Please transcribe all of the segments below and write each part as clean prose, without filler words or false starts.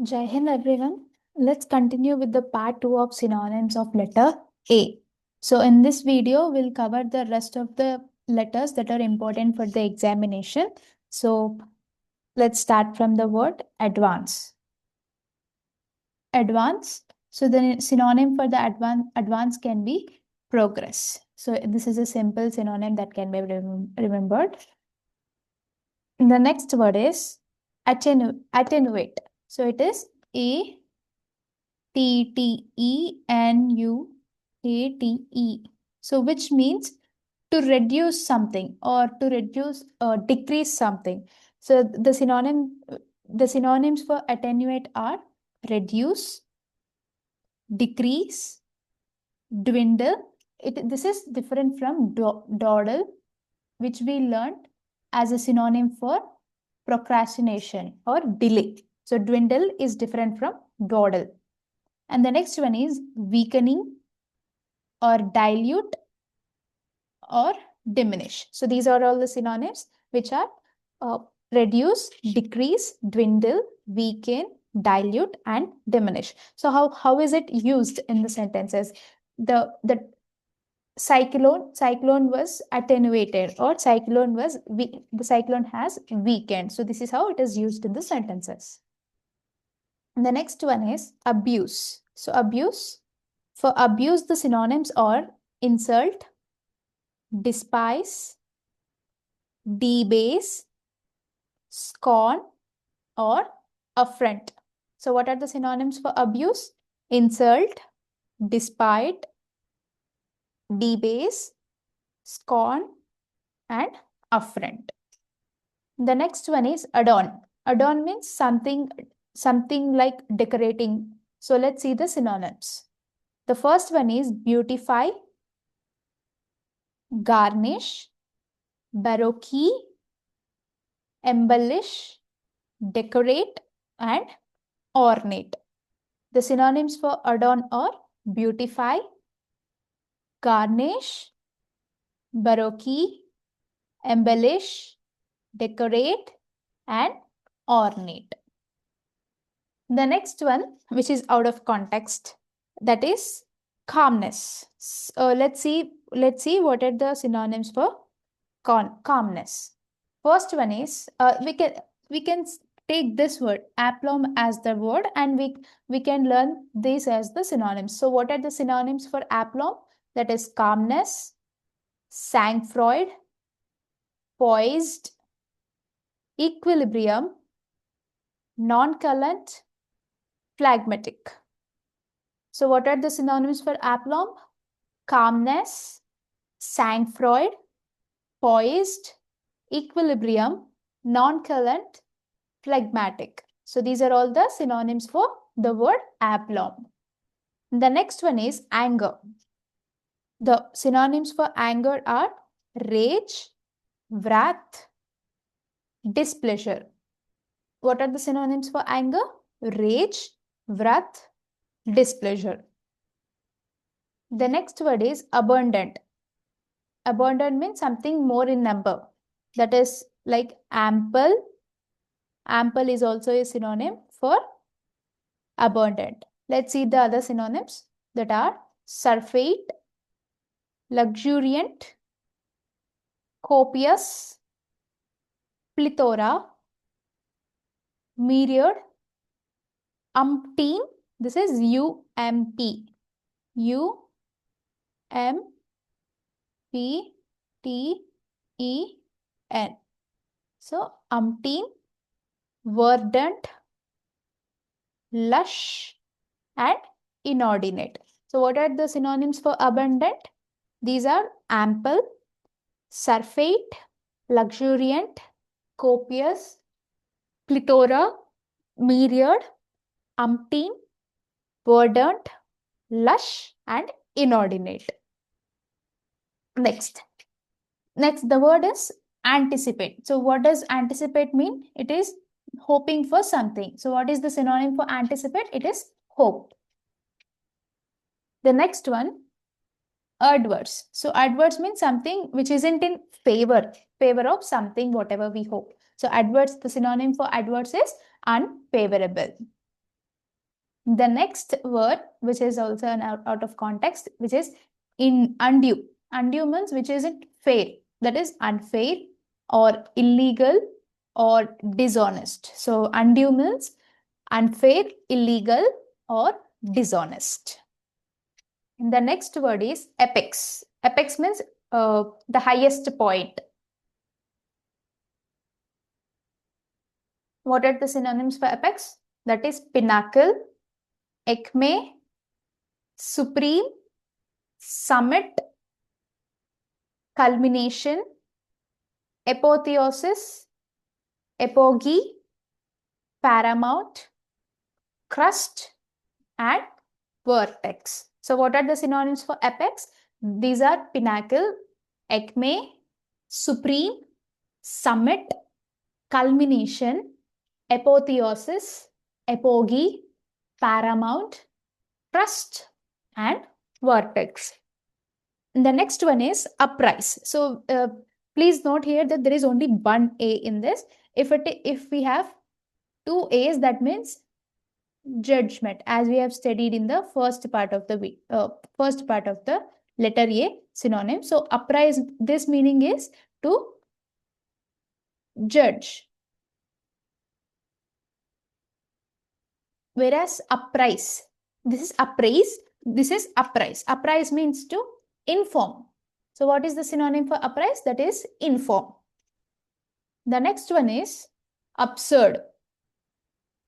Jai Hind everyone. Let's continue with the part 2 of synonyms of letter A. So in this video, we'll cover the rest of the letters that are important for the examination. So let's start from the word advance. Advance. So the synonym for the advance can be progress. So this is a simple synonym that can be remembered. The next word is attenuate. So it is Attenuate. So which means to reduce something or to reduce or decrease something. So the synonyms for attenuate are reduce, decrease, dwindle. This is different from dawdle, which we learned as a synonym for procrastination or delay. So dwindle is different from dawdle. And the next one is weakening or dilute or diminish. So these are all the synonyms which are reduce, decrease, dwindle, weaken, dilute, and diminish. So how is it used in the sentences? The cyclone was attenuated, or the cyclone has weakened. So this is how it is used in the sentences. And the next one is abuse. So for abuse, the synonyms are insult, despise, debase, scorn, or affront. So what are the synonyms for abuse? Insult, despite, debase, scorn, and affront. The next one is adorn. Adorn means something like decorating. So let's see the synonyms. The first one is beautify, garnish, baroque, embellish, decorate, and ornate. The synonyms for adorn are beautify, garnish, baroque, embellish, decorate, and ornate. The next one, which is out of context, that is calmness. Let's see what are the synonyms for calmness. First one is we can take this word aplomb as the word, and we can learn this as the synonyms. So what are the synonyms for aplomb? That is calmness, sang-froid, poised, equilibrium, nonchalant, phlegmatic. So what are the synonyms for aplomb? Calmness, sang-froid, poised, equilibrium, nonchalant, phlegmatic. So these are all the synonyms for the word aplomb. The next one is anger. The synonyms for anger are rage, wrath, displeasure. What are the synonyms for anger? Rage, wrath, displeasure. The next word is abundant. Abundant means something more in number. That is like ample. Ample is also a synonym for abundant. Let's see the other synonyms that are surfeit, luxuriant, copious, plethora, myriad, umpteen. This is UMP. UMPTEN. So umpteen, verdant, lush, and inordinate. So what are the synonyms for abundant? These are ample, surfeit, luxuriant, copious, plethora, myriad, umpteen, verdant, lush, and inordinate. Next, the word is anticipate. So what does anticipate mean? It is hoping for something. So what is the synonym for anticipate? It is hope. The next one, adverse. So adverse means something which isn't in favor of something, whatever we hope. So adverse, the synonym for adverse is unfavorable. The next word, which is also an out of context, which is in undue. Undue means which isn't fair. That is unfair or illegal or dishonest. So undue means unfair, illegal, or dishonest. And the next word is apex. Apex means the highest point. What are the synonyms for apex? That is pinnacle, acme, supreme, summit, culmination, apotheosis, apogee, paramount, crust, and vertex. So what are the synonyms for apex? These are pinnacle, acme, supreme, summit, culmination, apotheosis, apogee, paramount, crust, and vertex. And the next one is uprise. So please note here that there is only one A in this. If we have two A's, that means judgment, as we have studied in the first part of the letter A synonym. So uprise, this meaning is to judge. Whereas uprise, this is appraise, this is uprise. Uprise means to inform. So what is the synonym for uprise? That is inform. The next one is absurd.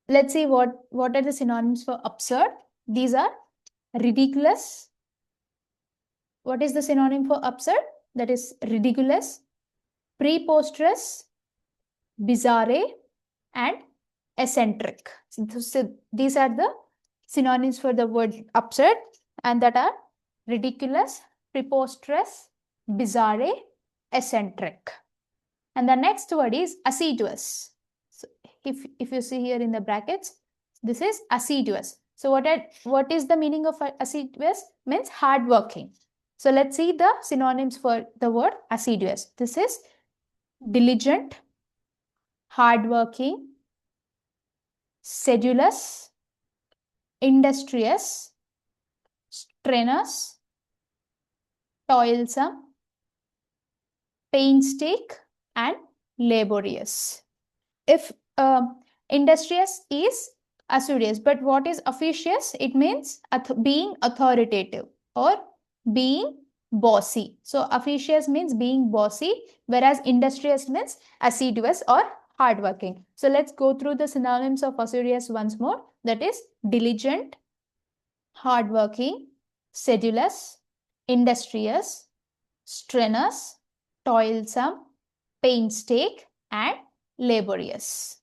Let's see what are the synonyms for absurd. These are ridiculous. What is the synonym for absurd? That is ridiculous, preposterous, bizarre, and eccentric. So these are the synonyms for the word absurd, and that are ridiculous, preposterous, bizarre, eccentric. And the next word is assiduous. So if you see here in the brackets, this is assiduous. So what is the meaning of assiduous? Means hardworking. So let's see the synonyms for the word assiduous. This is diligent, hardworking, sedulous, industrious, strenuous, toilsome, painstaking, and laborious. If industrious is assiduous, but what is officious? It means being authoritative or being bossy. So officious means being bossy, whereas industrious means assiduous or hardworking. So let's go through the synonyms of assiduous once more. That is diligent, hardworking, sedulous, industrious, strenuous, toilsome, painstaking, and laborious.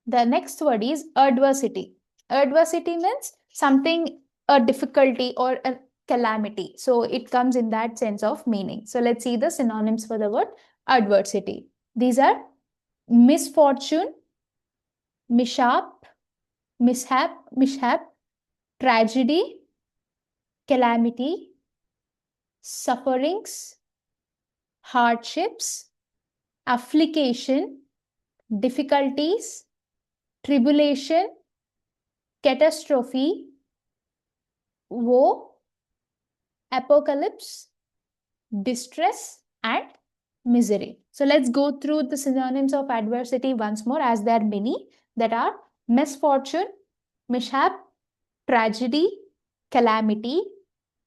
The next word is adversity. Adversity means something, a difficulty or a calamity. So it comes in that sense of meaning. So let's see the synonyms for the word adversity. These are misfortune, mishap, tragedy, calamity, sufferings, hardships, affliction, difficulties, tribulation, catastrophe, woe, apocalypse, distress, and misery. So let's go through the synonyms of adversity once more, as there are many, that are misfortune, mishap, tragedy, calamity,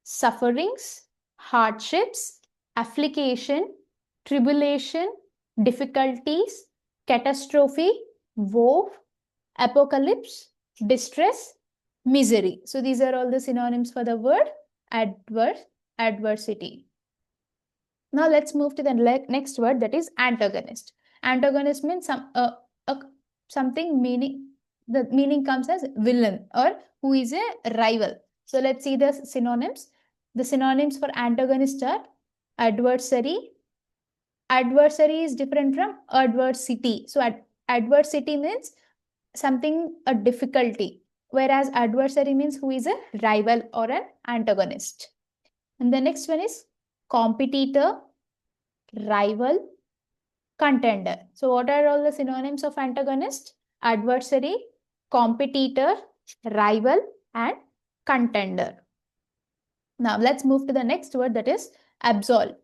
sufferings, hardships, affliction, tribulation, difficulties, catastrophe, woe, apocalypse, distress, misery. So these are all the synonyms for the word adversity. Now let's move to the next word, that is antagonist. Antagonist means something meaning, the meaning comes as villain or who is a rival. So let's see the synonyms. The synonyms for antagonist are adversary. Adversary is different from adversity. So adversity means something, a difficulty, whereas adversary means who is a rival or an antagonist. And the next one is competitor, rival, contender. So what are all the synonyms of antagonist? adversary, competitor, rival, and contender. Now let's move to the next word, that is absolve.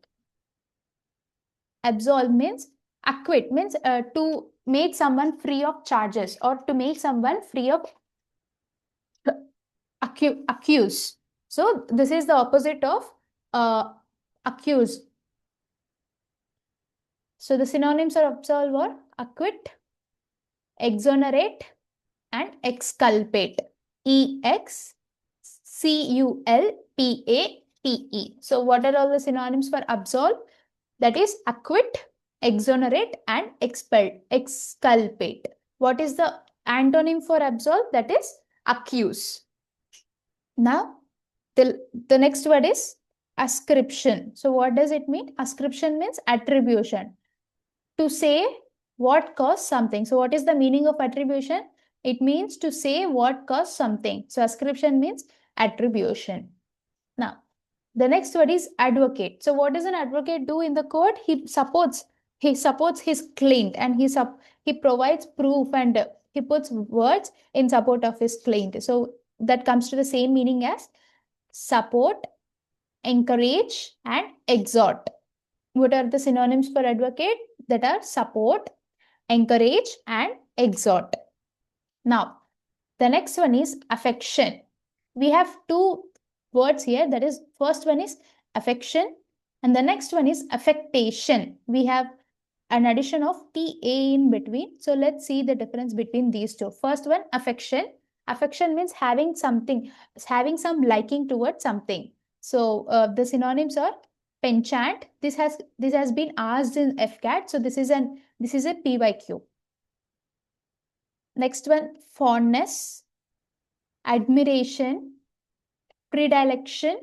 Absolve means acquit, means to make someone free of charges or to make someone free of accuse. So this is the opposite of accuse. So the synonyms are absolve or acquit, exonerate, and exculpate. EXCULPATE. So what are all the synonyms for absolve? That is acquit, exonerate, and exculpate. What is the antonym for absolve? That is accuse. Now, the next word is ascription. So what does it mean? Ascription means attribution. To say what caused something. So what is the meaning of attribution? It means to say what caused something. So ascription means attribution. Now, the next word is advocate. So what does an advocate do in the court? He supports his client, and he provides proof, and he puts words in support of his client. So that comes to the same meaning as support, encourage, and exhort. What are the synonyms for advocate? That are support, encourage, and exhort. Now, the next one is affection. We have two words here. That is, first one is affection, and the next one is affectation. We have an addition of TA in between. So let's see the difference between these two. First one, affection. Affection means having something, having some liking towards something. So the synonyms are penchant. This has been asked in FCAT. So this is a PYQ. Next one, fondness, admiration, predilection.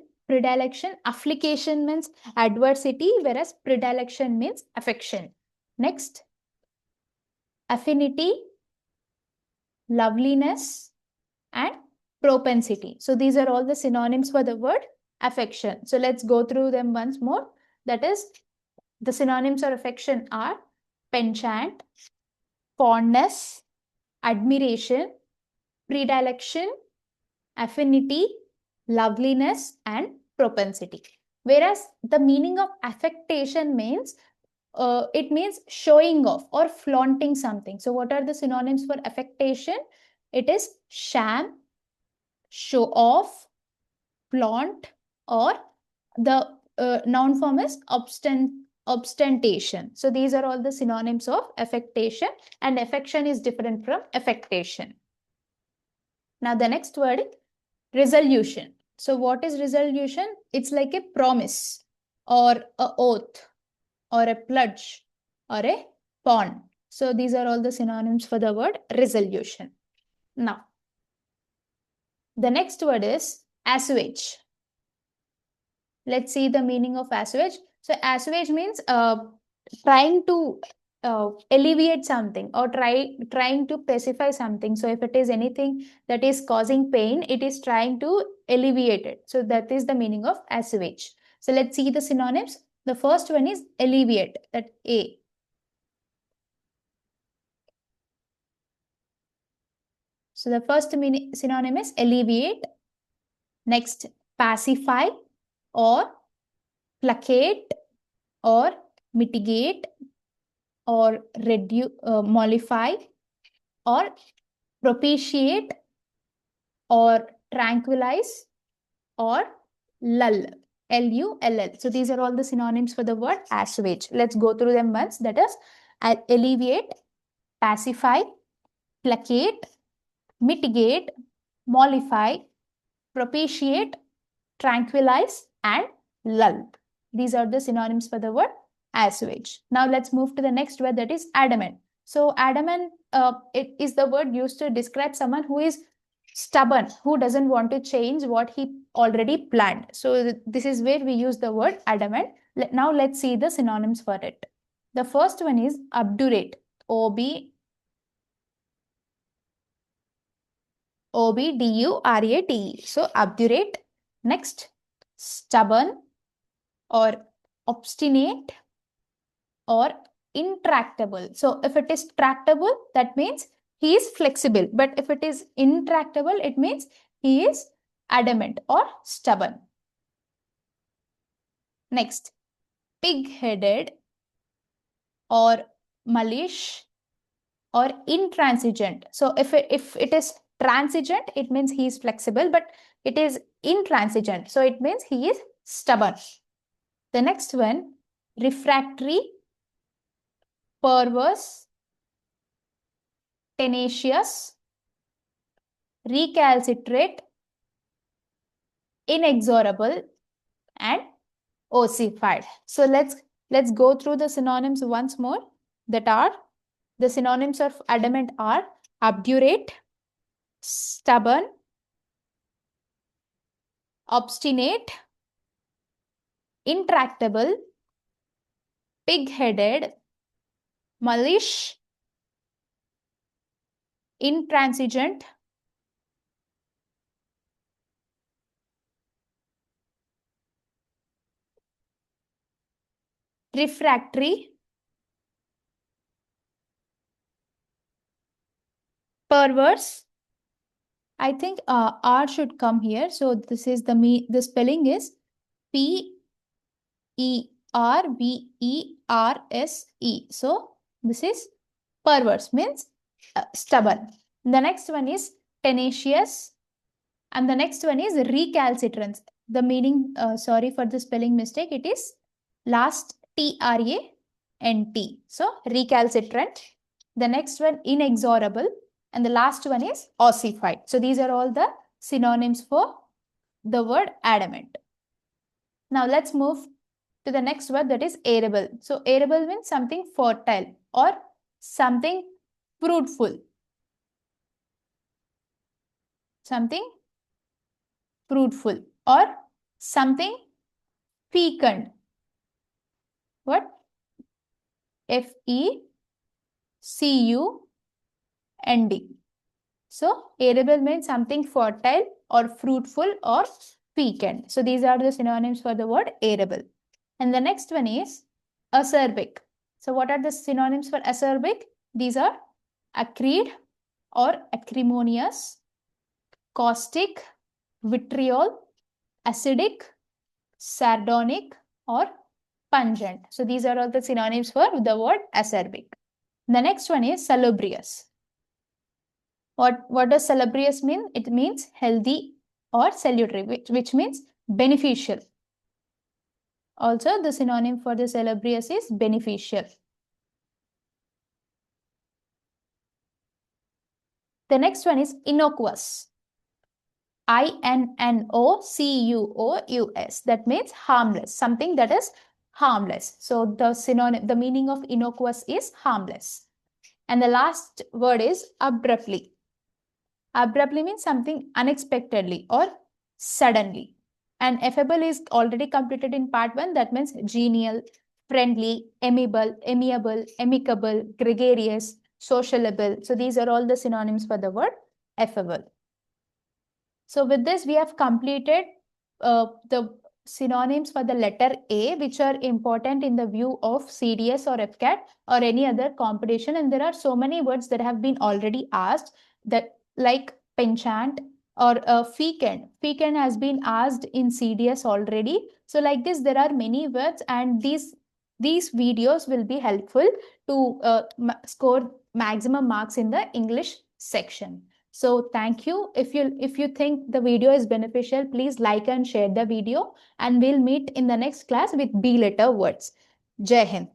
Affliction means adversity, whereas predilection means affection. Next, affinity, loveliness, and propensity. So these are all the synonyms for the word affection. So let's go through them once more. That is, the synonyms for affection are penchant, fondness, admiration, predilection, affinity, loveliness, and propensity. Whereas the meaning of affectation means it means showing off or flaunting something. So what are the synonyms for affectation? It is sham, show off, flaunt, or the noun form is ostentation. So these are all the synonyms of affectation, and affection is different from affectation. Now the next word, resolution. So what is resolution? It's like a promise or a oath or a pledge or a bond. So these are all the synonyms for the word resolution. Now, the next word is assuage. Let's see the meaning of assuage. So assuage means trying to alleviate something or trying to pacify something. So if it is anything that is causing pain, it is trying to alleviate it. So that is the meaning of assuage. So let's see the synonyms. The first one is alleviate, that A. So the first synonym is alleviate. Next, pacify or placate or mitigate or reduce, mollify or propitiate or tranquilize or lull. Lull. So these are all the synonyms for the word assuage. Let's go through them once. That is alleviate, pacify, placate, mitigate, mollify, propitiate, tranquilize, and lull. These are the synonyms for the word assuage. Now let's move to the next word, that is adamant. So adamant, it is the word used to describe someone who is stubborn, who doesn't want to change what he already planned. So this is where we use the word adamant. Now let's see the synonyms for it. The first one is obdurate. OBDURATE. So obdurate. Next, stubborn or obstinate or intractable. So if it is tractable, that means he is flexible. But if it is intractable, it means he is adamant or stubborn. Next, pig-headed or malicious or intransigent. So if it is transigent, it means he is flexible, but it is intransigent. So it means he is stubborn. The next one, refractory, perverse, tenacious, recalcitrant, inexorable, and ossified. So let's go through the synonyms once more. That are the synonyms of adamant are obdurate, stubborn, obstinate, intractable, pig-headed, malicious, intransigent, refractory, perverse. I think R should come here. So this is the spelling is Perverse. So this is perverse, means stubborn. The next one is tenacious, and the next one is recalcitrant. The meaning, sorry for the spelling mistake, it is last TRANT. So recalcitrant. The next one, inexorable, and the last one is ossified. So these are all the synonyms for the word adamant. Now let's move to the next word, that is arable. So arable means something fertile or something fruitful. Something fruitful or something fecund. What? FECUND. So arable means something fertile or fruitful or fecund. So these are the synonyms for the word arable. And the next one is acerbic. So what are the synonyms for acerbic? These are acrid or acrimonious, caustic, vitriol, acidic, sardonic, or pungent. So these are all the synonyms for the word acerbic. The next one is salubrious. What does salubrious mean? It means healthy or salutary, which means beneficial. Also, the synonym for the salubrious is beneficial. The next one is innocuous. INNOCUOUS. That means harmless, something that is harmless. So the synonym, the meaning of innocuous is harmless. And the last word is abruptly. Abruptly means something unexpectedly or suddenly. And affable is already completed in part 1. That means genial, friendly, amiable, amicable, gregarious, sociable. So these are all the synonyms for the word affable. So with this, we have completed the synonyms for the letter A, which are important in the view of CDS or FCAT or any other competition. And there are so many words that have been already asked, that like penchant or fecund. Fecund has been asked in CDS already. So like this, there are many words, and these videos will be helpful to score maximum marks in the English section. So thank you. If you think the video is beneficial, please like and share the video, and we'll meet in the next class with B letter words. Jai Hind.